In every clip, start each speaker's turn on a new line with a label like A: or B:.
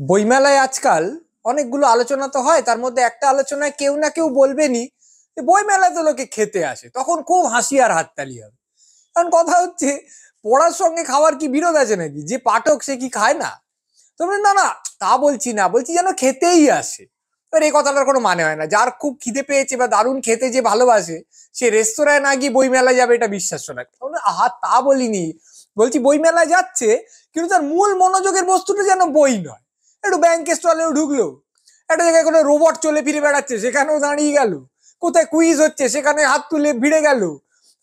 A: বইমেলায় আজকাল অনেকগুলো আলোচনা তো হয়, তার মধ্যে একটা আলোচনায় কেউ না কেউ বলবেনই যে বইমেলাতে লোকে খেতে আসে, তখন খুব হাসি আর হাততালি হবে। কারণ কথা হচ্ছে, পড়ার সঙ্গে খাওয়ার কি বিরোধ আছে নাকি? যে পাঠক সে কি খায় না? তবে না না, তা বলছি না, বলছি যেন খেতেই আসে। এবার এই কথাটার কোনো মানে হয় না। যার খুব খিদে পেয়েছে বা দারুণ খেতে যে ভালোবাসে, সে রেস্তোরাঁয় না গিয়ে বই মেলায় যাবে, এটা বিশ্বাস্য না। আহা, তা বলিনি। বলছি বই মেলায় যাচ্ছে, কিন্তু তার মূল মনোযোগের বস্তুটা যেন বই নয়। একটু ব্যাংকের স্টলেও ঢুকলো, একটা জায়গায় কোনো রোবট চলে ফিরে বেড়াচ্ছে, সেখানেও দাঁড়িয়ে গেল। কোথায় কুইজ হচ্ছে, সেখানে হাত তুলে ভিড়ে গেল।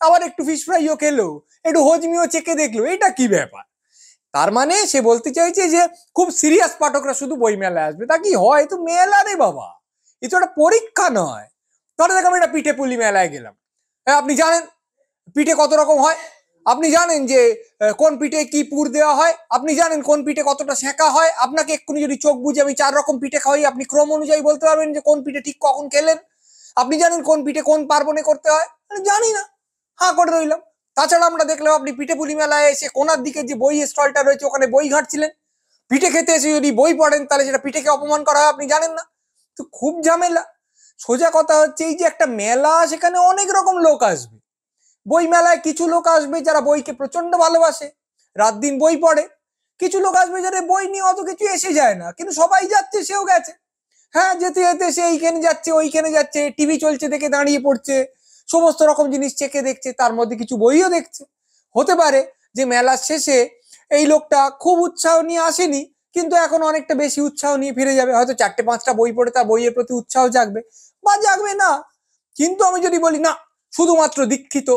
A: আবার একটু ফিশ ফ্রাইও খেলো, একটু হজমিও চেকে দেখলো। এটা কি ব্যাপার? তার মানে সে বলতে চাইছে যে খুব সিরিয়াস পাঠকরা শুধু বই মেলায় আসবে। তা কি হয়? তো মেলা রে বাবা, এ তো একটা পরীক্ষা নয়। ধরো দেখো, আমি একটা পিঠে পুলি মেলায় গেলাম। হ্যাঁ, আপনি জানেন পিঠে কত রকম হয়? আপনি জানেন যে কোন পিঠে কি পুর দেওয়া হয়? আপনি জানেন কোন পিঠে কতটা সেঁকা হয়? আপনাকে এক্ষুনি যদি চোখ বুঝে আমি 4 রকম পিঠে খাওয়াই, আপনি ক্রম অনুযায়ী বলতে পারবেন যে কোন পিঠে ঠিক কখন খেলেন? আপনি জানেন কোন পিঠে কোন পার্বণে করতে হয়? জানি না, হ্যাঁ করে রইলাম। তাছাড়া আমরা দেখলাম আপনি পিঠে পুলি মেলায় এসে কোনার দিকে যে বই স্টলটা রয়েছে, ওখানে বই ঘাটছিলেন। পিঠে খেতে এসে যদি বই পড়েন, তাহলে সেটা পিঠেকে অপমান করা হয়, আপনি জানেন না। তো খুব ঝামেলা। সোজা কথা হচ্ছে, এই যে একটা মেলা, সেখানে অনেক রকম লোক আসবে। বই মেলায় কিছু লোক আসবে যারা বইকে প্রচন্ড ভালোবাসে, রাত দিন বই পড়ে। কিছু লোক আসবে যারা বই নিয়ে অত কিছু এসে যায় না, কিন্তু সবাই যাচ্ছে, সেও গেছে। হ্যাঁ, যেতে যেতে সে এইখানে যাচ্ছে, ওইখানে যাচ্ছে, টিভি চলছে দেখে দাঁড়িয়ে পড়ছে, সমস্ত রকম জিনিস চেকে দেখছে, তার মধ্যে কিছু বইও দেখছে। হতে পারে যে মেলার শেষে এই লোকটা খুব উৎসাহ নিয়ে আসেনি, কিন্তু এখন অনেকটা বেশি উৎসাহ নিয়ে ফিরে যাবে। হয়তো 4-5টা বই পড়ে তার বইয়ের প্রতি উৎসাহ জাগবে, বা জাগবে না। কিন্তু আমি যদি বলি না, শুধুমাত্র দীক্ষিত,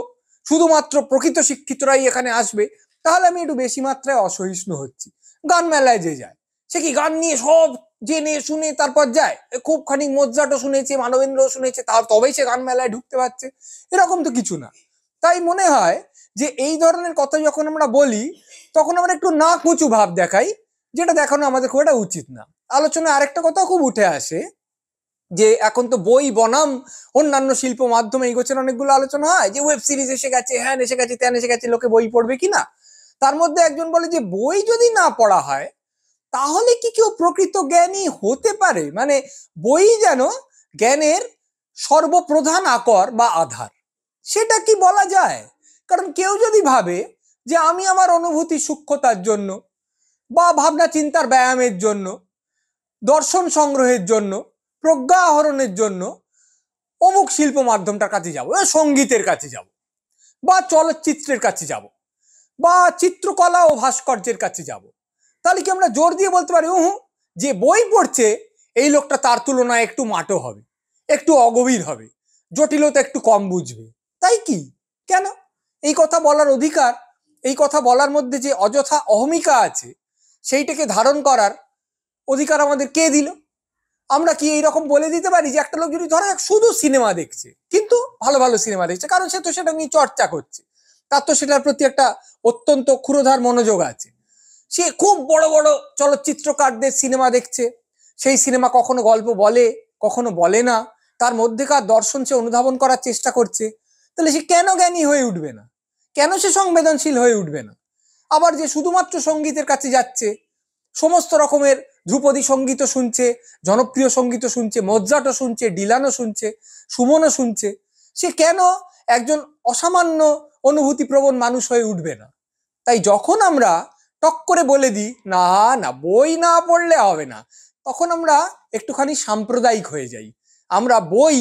A: শুধুমাত্র প্রকৃত শিক্ষিতরাই এখানে আসবে, তাহলে আমি একটু বেশি মাত্রায় অসহিষ্ণু হচ্ছি। গান মেলায় যে যায়, সে কি গান নিয়ে সব জেনে শুনে তারপর যায়? খুব খানিক মোৎসার্টও শুনেছে, মানবেন্দ্রও শুনেছে, তার তবেই সে গান মেলায় ঢুকতে পারছে? এরকম তো কিছু না। তাই মনে হয় যে এই ধরনের কথা যখন আমরা বলি, তখন আমরা একটু না কুচু ভাব দেখাই, যেটা দেখানো আমাদের খুব একটা উচিত না। আলোচনায় আরেকটা কথা খুব উঠে আসে, যে এখন তো বই বনাম অন্যান্য শিল্প মাধ্যমে এই গোছের অনেকগুলো আলোচনা হয়, যে ওয়েব সিরিজ এসে গেছে, হ্যাঁ এসে গেছে, ত্যান এসে গেছে, লোকে বই পড়বে কিনা। তার মধ্যে একজন বলে যে বই যদি না পড়া হয়, তাহলে কি কেউ প্রকৃত জ্ঞানী হতে পারে? মানে বই যেন জ্ঞানের সর্বপ্রধান আকর বা আধার, সেটা কি বলা যায়? কারণ কেউ যদি ভাবে যে আমি আমার অনুভূতি সূক্ষ্মতার জন্য, বা ভাবনা চিন্তার ব্যায়ামের জন্য, দর্শন সংগ্রহের জন্য, প্রজ্ঞা আহরণের জন্য অমুক শিল্প মাধ্যমটার কাছে যাব, সঙ্গীতের কাছে যাব, বা চলচ্চিত্রের কাছে যাব, বা চিত্রকলা ও ভাস্কর্যের কাছে যাব, তাহলে কি আমরা জোর দিয়ে বলতে পারি যে বই পড়ছে এই লোকটা তার তুলনায় একটু মাটো হবে, একটু অগভীর হবে, জটিলতা একটু কম বুঝবে? তাই কি? কেন? এই কথা বলার অধিকার, এই কথা বলার মধ্যে যে অযথা অহমিকা আছে, সেইটাকে ধারণ করার অধিকার আমাদের কে দিল? আমরা কি এইরকম বলে দিতে পারি যে একটা লোক যদি ধরো শুধু সিনেমা দেখছে, কিন্তু ভালো ভালো সিনেমা দেখছে, কারণ সে তো সেটা নিয়ে চর্চা করছে, তার তো সেটার প্রতি একটা অত্যন্ত ক্ষুরধার মনোযোগ আছে, সে খুব বড় বড় চলচ্চিত্রকারদের সিনেমা দেখছে, সেই সিনেমা কখনো গল্প বলে, কখনো বলে না, তার মধ্যেকার দর্শন সে অনুধাবন করার চেষ্টা করছে, তাহলে সে কেন জ্ঞানী হয়ে উঠবে না? কেন সে সংবেদনশীল হয়ে উঠবে না? আবার যে শুধুমাত্র সঙ্গীতের কাছে যাচ্ছে, সমস্ত রকমের ধ্রুপদী সঙ্গীতও শুনছে, জনপ্রিয় সঙ্গীতও শুনছে, মোৎসার্টও শুনছে, ডিলানও শুনছে, সুমনও শুনছে, সে কেন একজন অসামান্য অনুভূতিপ্রবণ মানুষ হয়ে উঠবে না? তাই যখন আমরা টক করে বলে দিই না না বই না পড়লে হবে না, তখন আমরা একটুখানি সাম্প্রদায়িক হয়ে যাই। আমরা বই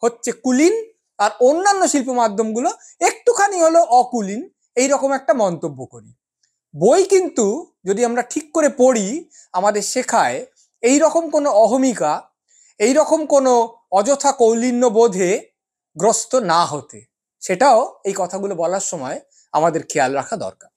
A: হচ্ছে কুলীন, আর অন্যান্য শিল্প মাধ্যমগুলো একটুখানি হলো অকুলীন, এইরকম একটা মন্তব্য করি। বই কিন্তু যদি আমরা ঠিক করে পড়ি, আমাদের শেখায় এই রকম কোনো অহমিকা, এই রকম কোনো অযথা কৌলিন্য বোধে গ্রস্ত না হতে। সেটাও এই কথাগুলো বলার সময় আমাদের খেয়াল রাখা দরকার।